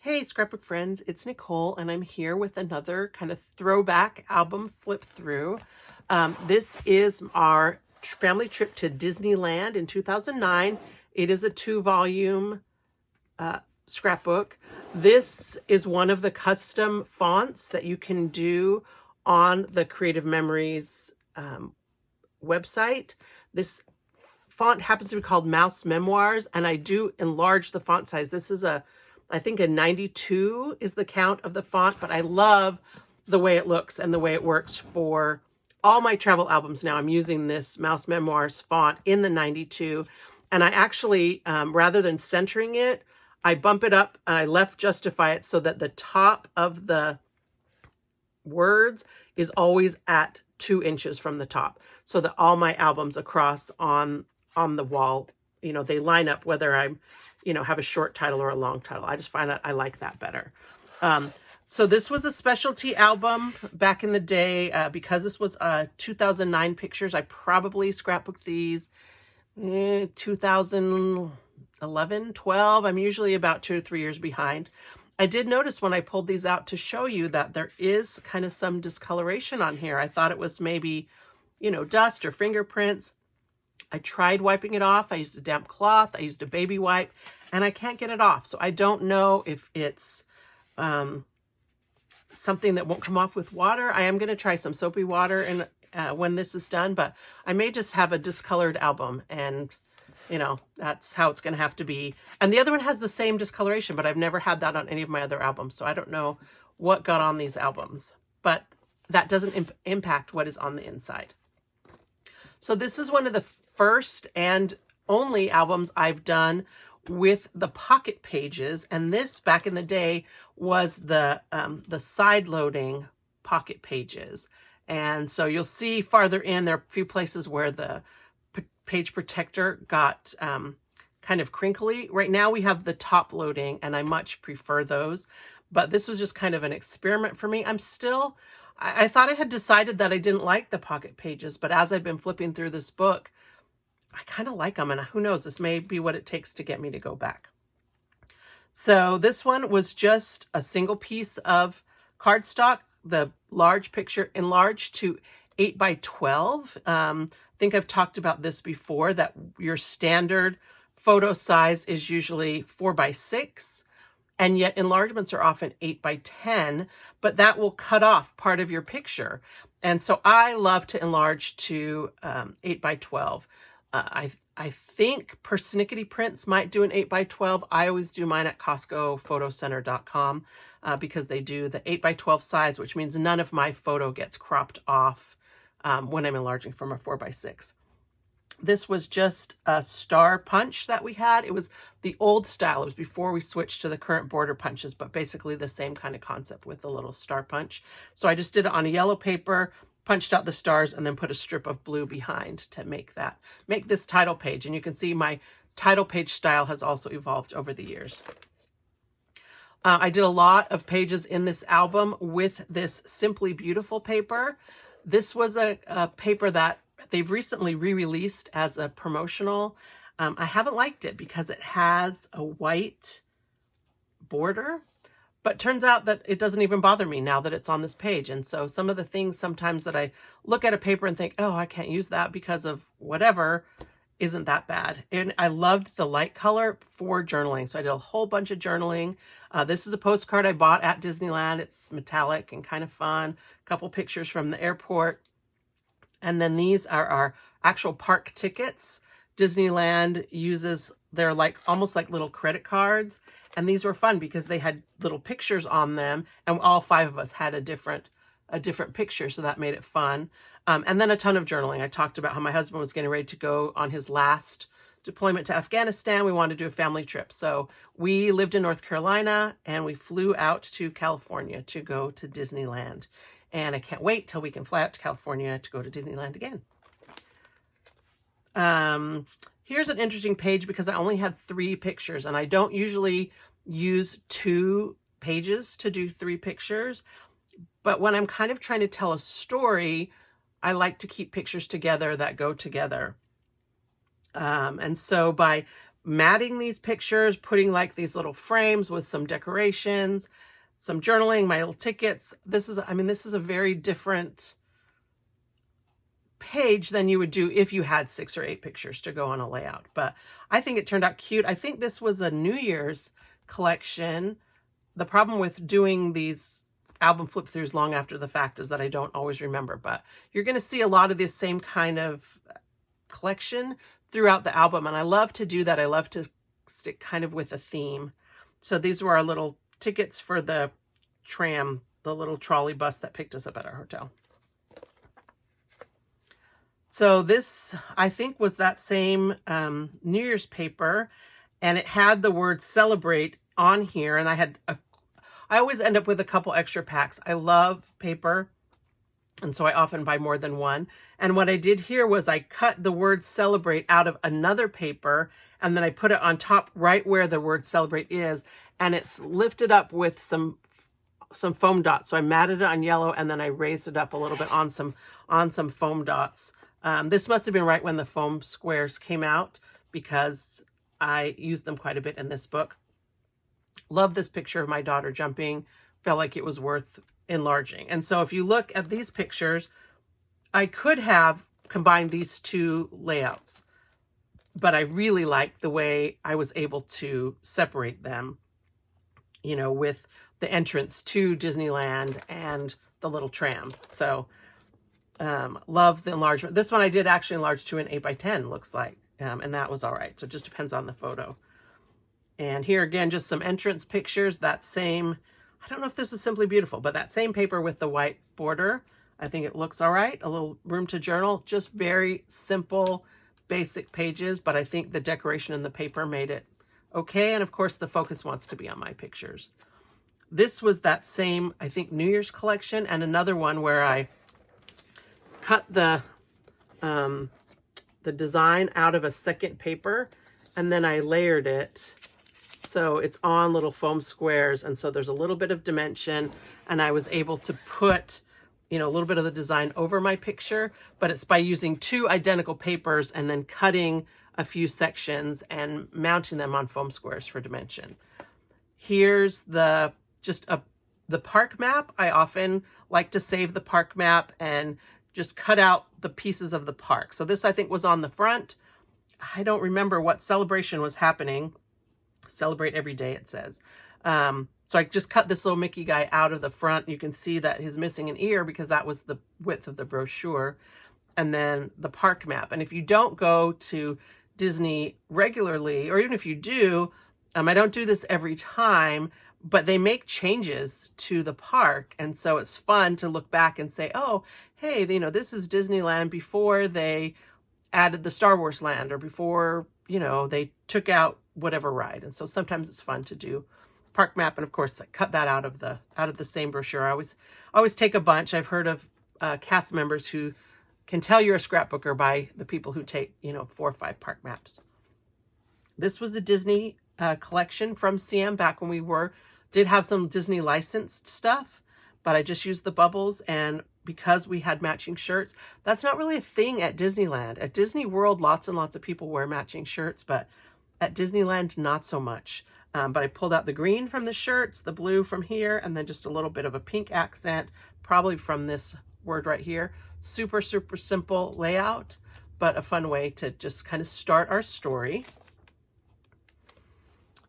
Hey, scrapbook friends, it's Nicole, and I'm here with another kind of throwback album flip through. This is our family trip to Disneyland in 2009. It is a 2-volume scrapbook. This is one of the custom fonts that you can do on the Creative Memories website. This font happens to be called Mouse Memoirs, and I do enlarge the font size. This is I think a 92 is the count of the font, but I love the way it looks and the way it works for all my travel albums now. I'm using this Mouse Memoirs font in the 92, and I actually, rather than centering it, I bump it up and I left justify it so that the top of the words is always at 2 inches from the top, so that all my albums across on the wall, they line up whether I'm, have a short title or a long title. I just find that I like that better. So this was a specialty album back in the day. Because this was 2009 pictures, I probably scrapbooked these 2011, 12. I'm usually about 2 or 3 years behind. I did notice when I pulled these out to show you that there is kind of some discoloration on here. I thought it was maybe, dust or fingerprints. I tried wiping it off. I used a damp cloth. I used a baby wipe, and I can't get it off. So I don't know if it's something that won't come off with water. I am going to try some soapy water and when this is done, but I may just have a discolored album, and that's how it's going to have to be. And the other one has the same discoloration, but I've never had that on any of my other albums, so I don't know what got on these albums, but that doesn't impact what is on the inside. So this is one of the first and only albums I've done with the pocket pages, and this back in the day was the side loading pocket pages. And so you'll see farther in, there are a few places where the page protector got kind of crinkly. Right now we have the top loading, and I much prefer those, but this was just kind of an experiment for me. I thought I had decided that I didn't like the pocket pages, but as I've been flipping through this book, I kind of like them, and who knows, this may be what it takes to get me to go back. So this one was just a single piece of cardstock, the large picture enlarged to 8 by 12. I think I've talked about this before, that your standard photo size is usually 4 by 6. And yet enlargements are often 8 by 10, but that will cut off part of your picture. And so I love to enlarge to 8 by 12. I think Persnickety Prints might do an 8 by 12. I always do mine at CostcoPhotoCenter.com because they do the 8 by 12 size, which means none of my photo gets cropped off when I'm enlarging from a 4 by 6. This was just a star punch that we had. It was the old style. It was before we switched to the current border punches, but basically the same kind of concept with the little star punch. So I just did it on a yellow paper, punched out the stars, and then put a strip of blue behind to make this title page. And you can see my title page style has also evolved over the years. I did a lot of pages in this album with this Simply Beautiful paper. This was a paper that they've recently re-released as a promotional. I haven't liked it because it has a white border, but turns out that it doesn't even bother me now that it's on this page. And so some of the things sometimes that I look at a paper and think, oh, I can't use that because of whatever, isn't that bad. And I loved the light color for journaling. So I did a whole bunch of journaling. This is a postcard I bought at Disneyland. It's metallic and kind of fun. A couple pictures from the airport. And then these are our actual park tickets. Disneyland uses, they're like almost like little credit cards. And these were fun because they had little pictures on them, and all 5 of us had a different picture, so that made it fun. And then a ton of journaling. I talked about how my husband was getting ready to go on his last deployment to Afghanistan. We wanted to do a family trip. So we lived in North Carolina, and we flew out to California to go to Disneyland. And I can't wait till we can fly out to California to go to Disneyland again. Here's an interesting page because I only had 3 pictures, and I don't usually use 2 pages to do 3 pictures. But when I'm kind of trying to tell a story, I like to keep pictures together that go together. And so by matting these pictures, putting like these little frames with some decorations, some journaling, my little tickets. This is, I mean, this is a very different page than you would do if you had 6 or 8 pictures to go on a layout. But I think it turned out cute. I think this was a New Year's collection. The problem with doing these album flip throughs long after the fact is that I don't always remember, but you're going to see a lot of this same kind of collection throughout the album. And I love to do that. I love to stick kind of with a theme. So these were our little tickets for the tram, the little trolley bus that picked us up at our hotel. So this, I think, was that same New Year's paper, and it had the word celebrate on here. And I always end up with a couple extra packs. I love paper, and so I often buy more than one. And what I did here was I cut the word celebrate out of another paper, and then I put it on top right where the word celebrate is, and it's lifted up with some foam dots. So I matted it on yellow, and then I raised it up a little bit on some foam dots. This must have been right when the foam squares came out, because I used them quite a bit in this book. Love this picture of my daughter jumping. Felt like it was worth enlarging. And so if you look at these pictures, I could have combined these two layouts, but I really like the way I was able to separate them, you know, with the entrance to Disneyland and the little tram. So love the enlargement. This one I did actually enlarge to an 8x10, looks like, and that was all right. So it just depends on the photo. And here again, just some entrance pictures. That same, I don't know if this is Simply Beautiful, but that same paper with the white border, I think it looks all right. A little room to journal, just very simple, basic pages, but I think the decoration in the paper made it okay. And of course, the focus wants to be on my pictures. This was that same, I think, New Year's collection, and another one where I cut the design out of a second paper, and then I layered it. So it's on little foam squares, and so there's a little bit of dimension, and I was able to put, you know, a little bit of the design over my picture, but it's by using 2 identical papers and then cutting a few sections and mounting them on foam squares for dimension. Here's the park map. I often like to save the park map and just cut out the pieces of the park. So this, I think, was on the front. I don't remember what celebration was happening. Celebrate every day, it says. So I just cut this little Mickey guy out of the front. You can see that he's missing an ear because that was the width of the brochure. And then the park map. And if you don't go to Disney regularly, or even if you do, I don't do this every time, but they make changes to the park. And so it's fun to look back and say, oh, hey, you know, this is Disneyland before they added the Star Wars land, or before, you know, they took out whatever ride. And so sometimes it's fun to do park map. And of course, I cut that out of the same brochure. I always take a bunch. I've heard of cast members who can tell you're a scrapbooker by the people who take, you know, 4 or 5 park maps. This was a Disney collection from CM back when we did have some Disney licensed stuff, but I just used the bubbles, and because we had matching shirts, that's not really a thing at Disneyland. At Disney World, lots and lots of people wear matching shirts, but at Disneyland, not so much. But I pulled out the green from the shirts, the blue from here, and then just a little bit of a pink accent, probably from this word right here. Super, super simple layout, but a fun way to just kind of start our story.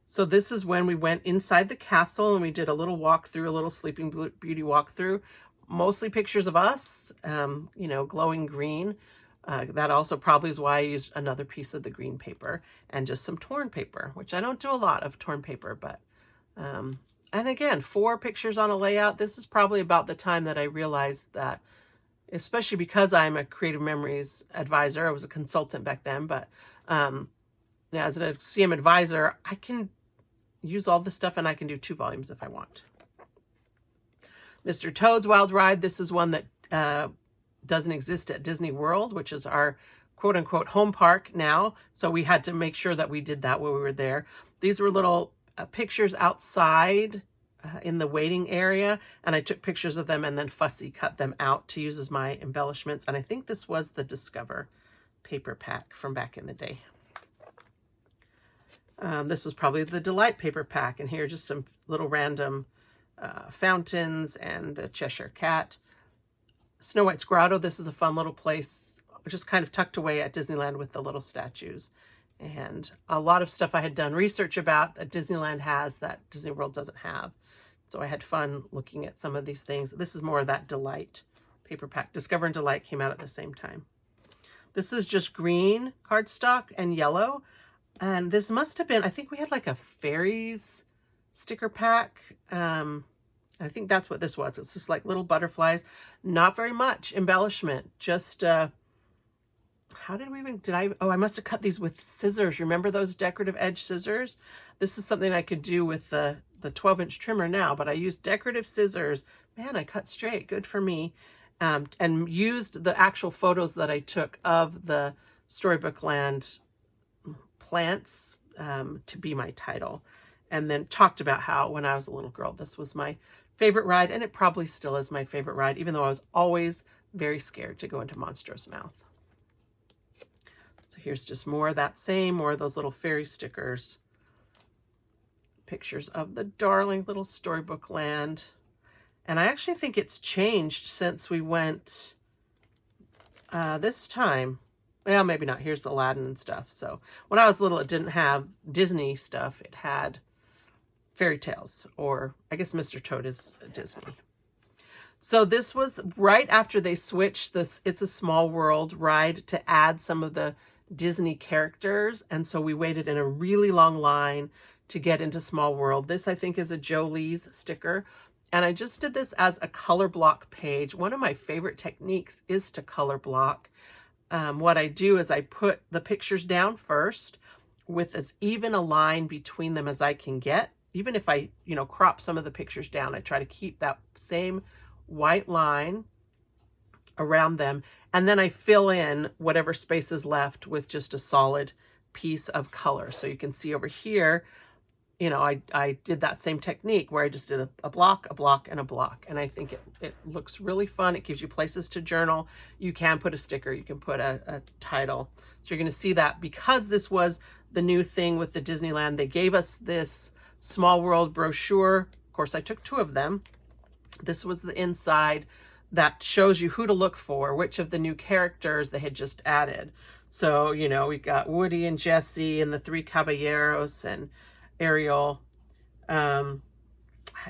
So this is when we went inside the castle and we did a little walkthrough, a little Sleeping Beauty walkthrough. Mostly pictures of us, you know, glowing green. That also probably is why I used another piece of the green paper and just some torn paper, which I don't do a lot of torn paper, but, and again, 4 pictures on a layout. This is probably about the time that I realized that, especially because I'm a Creative Memories advisor, I was a consultant back then, but as a CM advisor, I can use all this stuff and I can do 2 volumes if I want. Mr. Toad's Wild Ride. This is one that doesn't exist at Disney World, which is our quote-unquote home park now. So we had to make sure that we did that when we were there. These were little pictures outside in the waiting area, and I took pictures of them and then fussy cut them out to use as my embellishments. And I think this was the Discover paper pack from back in the day. This was probably the Delight paper pack, and here just some little random fountains and the Cheshire Cat. Snow White's Grotto, this is a fun little place, just kind of tucked away at Disneyland with the little statues. And a lot of stuff I had done research about that Disneyland has that Disney World doesn't have. So I had fun looking at some of these things. This is more of that Delight paper pack. Discover and Delight came out at the same time. This is just green cardstock and yellow. And this must have been, I think we had like a fairies sticker pack. I think that's what this was. It's just like little butterflies. Not very much embellishment. Just, how did we even, I must have cut these with scissors. Remember those decorative edge scissors? This is something I could do with the 12-inch trimmer now, but I used decorative scissors. Man, I cut straight. Good for me. And used the actual photos that I took of the Storybook Land plants to be my title. And then talked about how when I was a little girl, this was my favorite ride, and it probably still is my favorite ride, even though I was always very scared to go into Monstro's Mouth. So here's just more of that same, more of those little fairy stickers. Pictures of the darling little Storybook Land. And I actually think it's changed since we went this time. Well, maybe not. Here's Aladdin and stuff. So when I was little, it didn't have Disney stuff. It had fairy tales, or I guess Mr. Toad is Disney. So this was right after they switched this It's a Small World ride to add some of the Disney characters. And so we waited in a really long line to get into Small World. This, I think, is a Jolie's sticker. And I just did this as a color block page. One of my favorite techniques is to color block. What I do is I put the pictures down first with as even a line between them as I can get. Even if I, crop some of the pictures down, I try to keep that same white line around them. And then I fill in whatever space is left with just a solid piece of color. So you can see over here, I did that same technique where I just did a block, and a block. And I think it looks really fun. It gives you places to journal. You can put a sticker. You can put a title. So you're going to see that because this was the new thing with the Disneyland. They gave us this Small World brochure. Of course, I took 2 of them. This was the inside that shows you who to look for, which of the new characters they had just added. So, we've got Woody and Jesse and the 3 Caballeros and Ariel.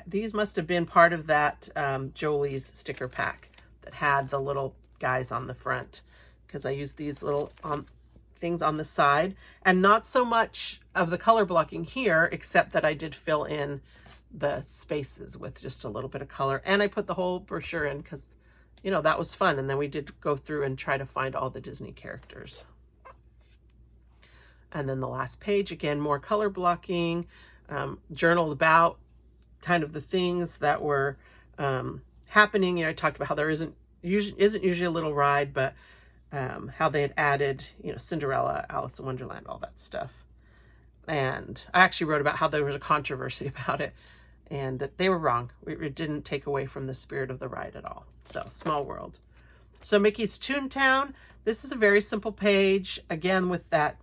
These must have been part of that Jolie's sticker pack that had the little guys on the front, because I used these little things on the side, and not so much of the color blocking here, except that I did fill in the spaces with just a little bit of color. And I put the whole brochure in because, that was fun. And then we did go through and try to find all the Disney characters. And then the last page, again, more color blocking, journal about kind of the things that were happening. I talked about how there isn't usually a little ride, but how they had added, Cinderella, Alice in Wonderland, all that stuff. And I actually wrote about how there was a controversy about it, and that they were wrong. It didn't take away from the spirit of the ride at all. So, Small World. So, Mickey's Toontown. This is a very simple page, again, with that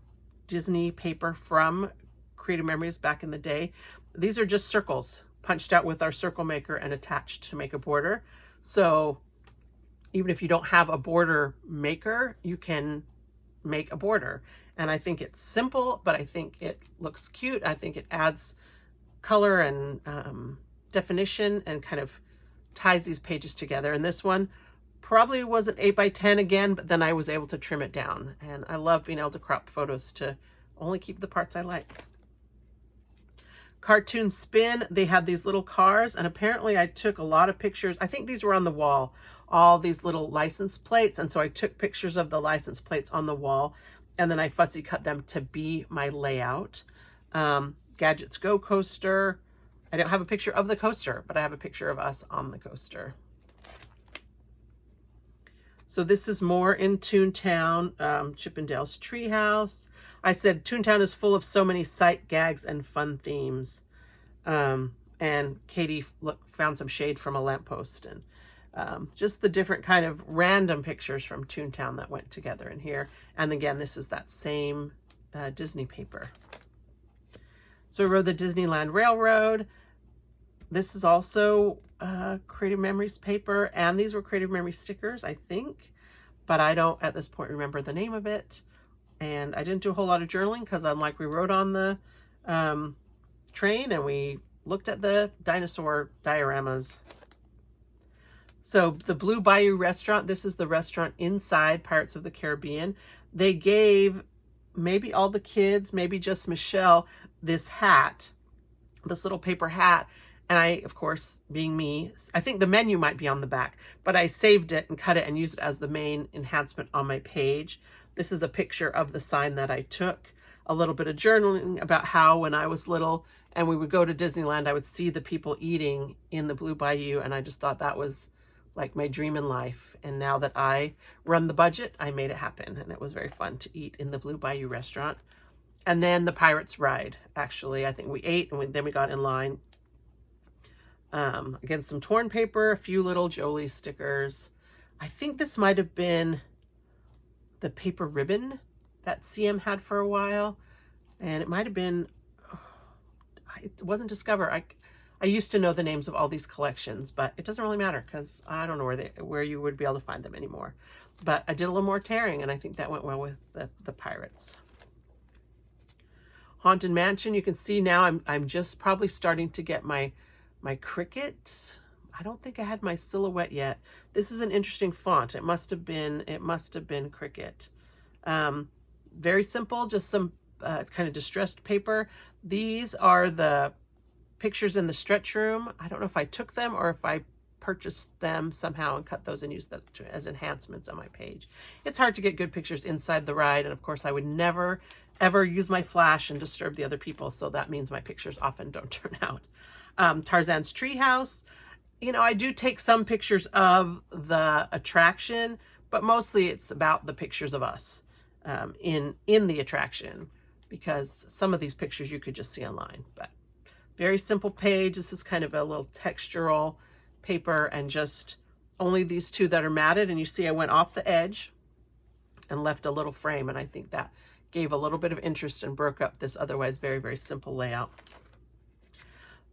Disney paper from Creative Memories back in the day. These are just circles punched out with our circle maker and attached to make a border. So even if you don't have a border maker, you can make a border. And I think it's simple, but I think it looks cute. I think it adds color and definition and kind of ties these pages together. And this one probably was an 8x10 again, but then I was able to trim it down. And I love being able to crop photos to only keep the parts I like. Cartoon Spin, they had these little cars, and apparently I took a lot of pictures. I think these were on the wall, all these little license plates. And so I took pictures of the license plates on the wall, and then I fussy cut them to be my layout. Gadgets Go coaster. I don't have a picture of the coaster, but I have a picture of us on the coaster. So this is more in Toontown, Chippendale's Treehouse. I said Toontown is full of so many sight gags and fun themes. And Katie found some shade from a lamppost, and just the different kind of random pictures from Toontown that went together in here. And again, this is that same Disney paper. So we rode the Disneyland Railroad. This is also Creative Memories paper, and these were Creative Memories stickers, I think, but I don't at this point remember the name of it. And I didn't do a whole lot of journaling because unlike we rode on the train and we looked at the dinosaur dioramas. So the Blue Bayou restaurant, this is the restaurant inside Pirates of the Caribbean. They gave maybe all the kids, maybe just Michelle, this hat, this little paper hat. And I, of course, being me, I think the menu might be on the back, but I saved it and cut it and used it as the main enhancement on my page. This is a picture of the sign that I took. A little bit of journaling about how when I was little and we would go to Disneyland, I would see the people eating in the Blue Bayou, and I just thought that was like my dream in life. And now that I run the budget, I made it happen, and it was very fun to eat in the Blue Bayou restaurant. And then the Pirates ride, actually, I think we ate and then we got in line. Again, some torn paper, a few little Jolie stickers. I think this might have been the paper ribbon that CM had for a while. And it might have been, it wasn't Discover. I used to know the names of all these collections, but it doesn't really matter because I don't know where you would be able to find them anymore. But I did a little more tearing, and I think that went well with the Pirates. Haunted Mansion, you can see now I'm just probably starting to get my Cricut. I don't think I had my Silhouette yet. This is an interesting font. It must have been Cricut. Very simple, just some kind of distressed paper. These are the pictures in the stretch room. I don't know if I took them or if I purchased them somehow and cut those and used them as enhancements on my page. It's hard to get good pictures inside the ride, and of course I would never ever use my flash and disturb the other people, so that means my pictures often don't turn out. Tarzan's Treehouse. You know, I do take some pictures of the attraction, but mostly it's about the pictures of us in the attraction, because some of these pictures you could just see online. But very simple page. This is kind of a little textural paper, and just only these two that are matted. And you see I went off the edge and left a little frame, and I think that gave a little bit of interest and broke up this otherwise very, very simple layout.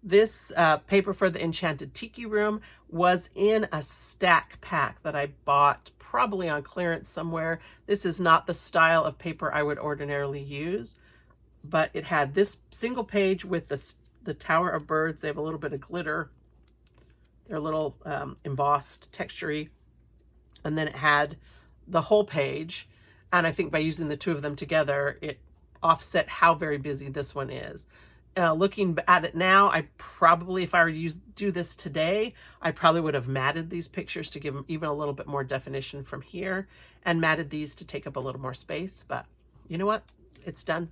This paper for the Enchanted Tiki room was in a stack pack that I bought probably on clearance somewhere. This is not the style of paper I would ordinarily use, but it had this single page with the Tower of Birds. They have a little bit of glitter. They're a little embossed, textury. And then it had the whole page. And I think by using the two of them together, it offset how very busy this one is. Looking at it now, I probably, if I were to do this today, I probably would have matted these pictures to give them even a little bit more definition from here, and matted these to take up a little more space. But you know what? It's done.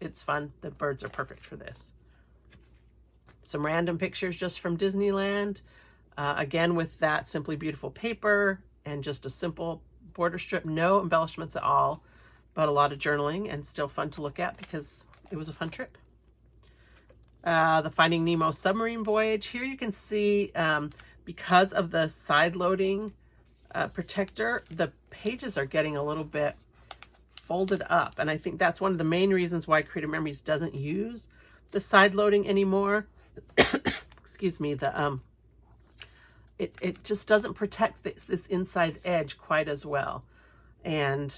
It's fun. The birds are perfect for this. Some random pictures just from Disneyland. Again, with that Simply Beautiful paper and just a simple border strip. No embellishments at all, but a lot of journaling, and still fun to look at because it was a fun trip. The Finding Nemo submarine voyage. Here you can see, because of the side loading protector, the pages are getting a little bit folded up. And I think that's one of the main reasons why Creative Memories doesn't use the side loading anymore. Excuse me. It just doesn't protect this inside edge quite as well. And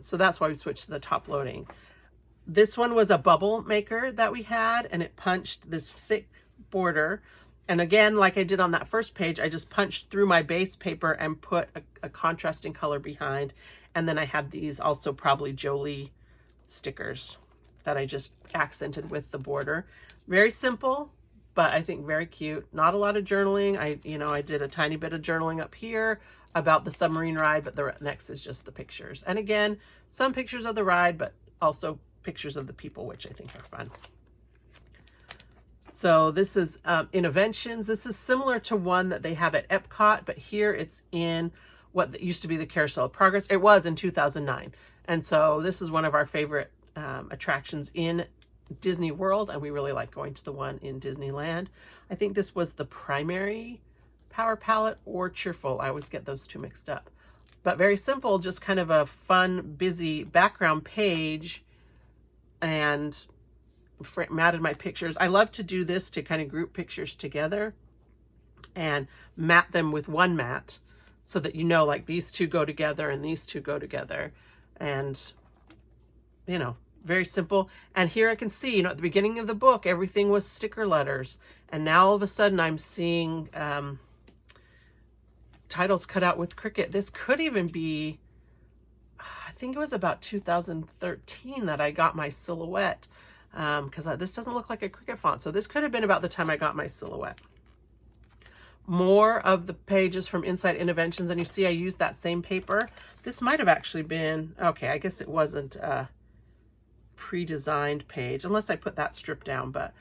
so that's why we switched to the top loading. This one was a bubble maker that we had, and it punched this thick border. And again, like I did on that first page, I just punched through my base paper and put a contrasting color behind. And then I had these also probably Jolie stickers that I just accented with the border. Very simple, but I think very cute. Not a lot of journaling. I did a tiny bit of journaling up here about the submarine ride, but the next is just the pictures. And again, some pictures of the ride, but also pictures of the people, which I think are fun. So this is Innoventions. This is similar to one that they have at Epcot, but here it's in what used to be the Carousel of Progress. It was in 2009. And so this is one of our favorite attractions in Disney World, and we really like going to the one in Disneyland. I think this was the primary Power Palette or Cheerful. I always get those two mixed up. But very simple, just kind of a fun, busy background page. And matted my pictures. I love to do this to kind of group pictures together and mat them with one mat so that you know, like, these two go together and these two go together. And, you know, very simple. And here I can see, you know, at the beginning of the book, everything was sticker letters. And now all of a sudden I'm seeing titles cut out with Cricut. This could even be, I think it was about 2013 that I got my silhouette, because this doesn't look like a Cricut font. So this could have been about the time I got my silhouette. More of the pages from Inside Interventions, and you see I used that same paper. This might have actually been, okay, I guess it wasn't a pre-designed page, unless I put that strip down, but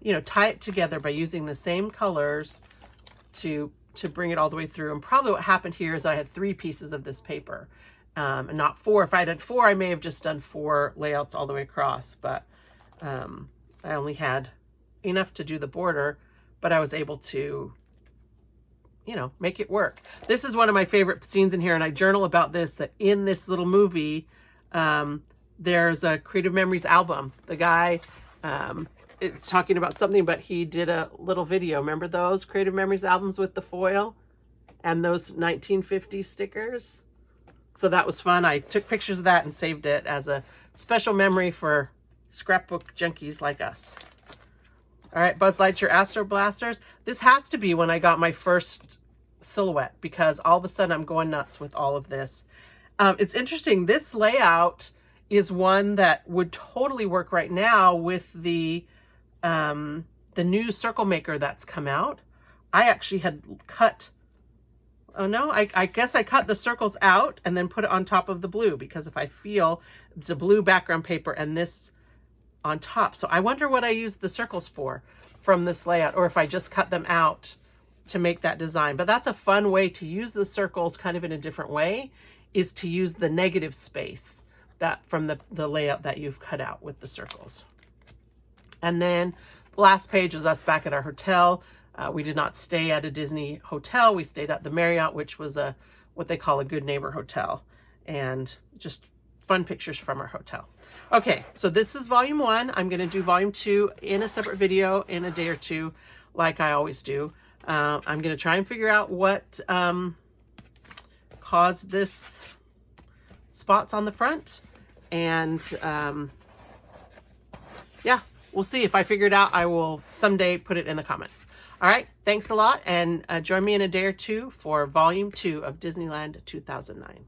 you know, tie it together by using the same colors to bring it all the way through. And probably what happened here is I had 3 pieces of this paper, and not 4. If I had 4, I may have just done 4 layouts all the way across, but I only had enough to do the border, but I was able to, you know, make it work. This is one of my favorite scenes in here, and I journal about this, that in this little movie, there's a Creative Memories album. The guy, it's talking about something, but he did a little video. Remember those Creative Memories albums with the foil and those 1950s stickers? So that was fun. I took pictures of that and saved it as a special memory for scrapbook junkies like us. All right, Buzz Lightyear Astro Blasters. This has to be when I got my first silhouette, because all of a sudden I'm going nuts with all of this. It's interesting. This layout is one that would totally work right now with the new circle maker that's come out. I actually had cut, oh no, I guess I cut the circles out and then put it on top of the blue, because if I feel it's a blue background paper and this on top. So I wonder what I used the circles for from this layout, or if I just cut them out to make that design. But that's a fun way to use the circles kind of in a different way, is to use the negative space that from the layout that you've cut out with the circles. And then the last page was us back at our hotel. We did not stay at a Disney hotel. We stayed at the Marriott, which was what they call a good neighbor hotel, and just fun pictures from our hotel. Okay, so this is volume 1. I'm going to do volume 2 in a separate video in a day or two, like I always do. I'm going to try and figure out what caused this spots on the front, and yeah, we'll see. If I figure it out, I will someday put it in the comments. All right, thanks a lot, and join me in a day or two for volume 2 of Disneyland 2009.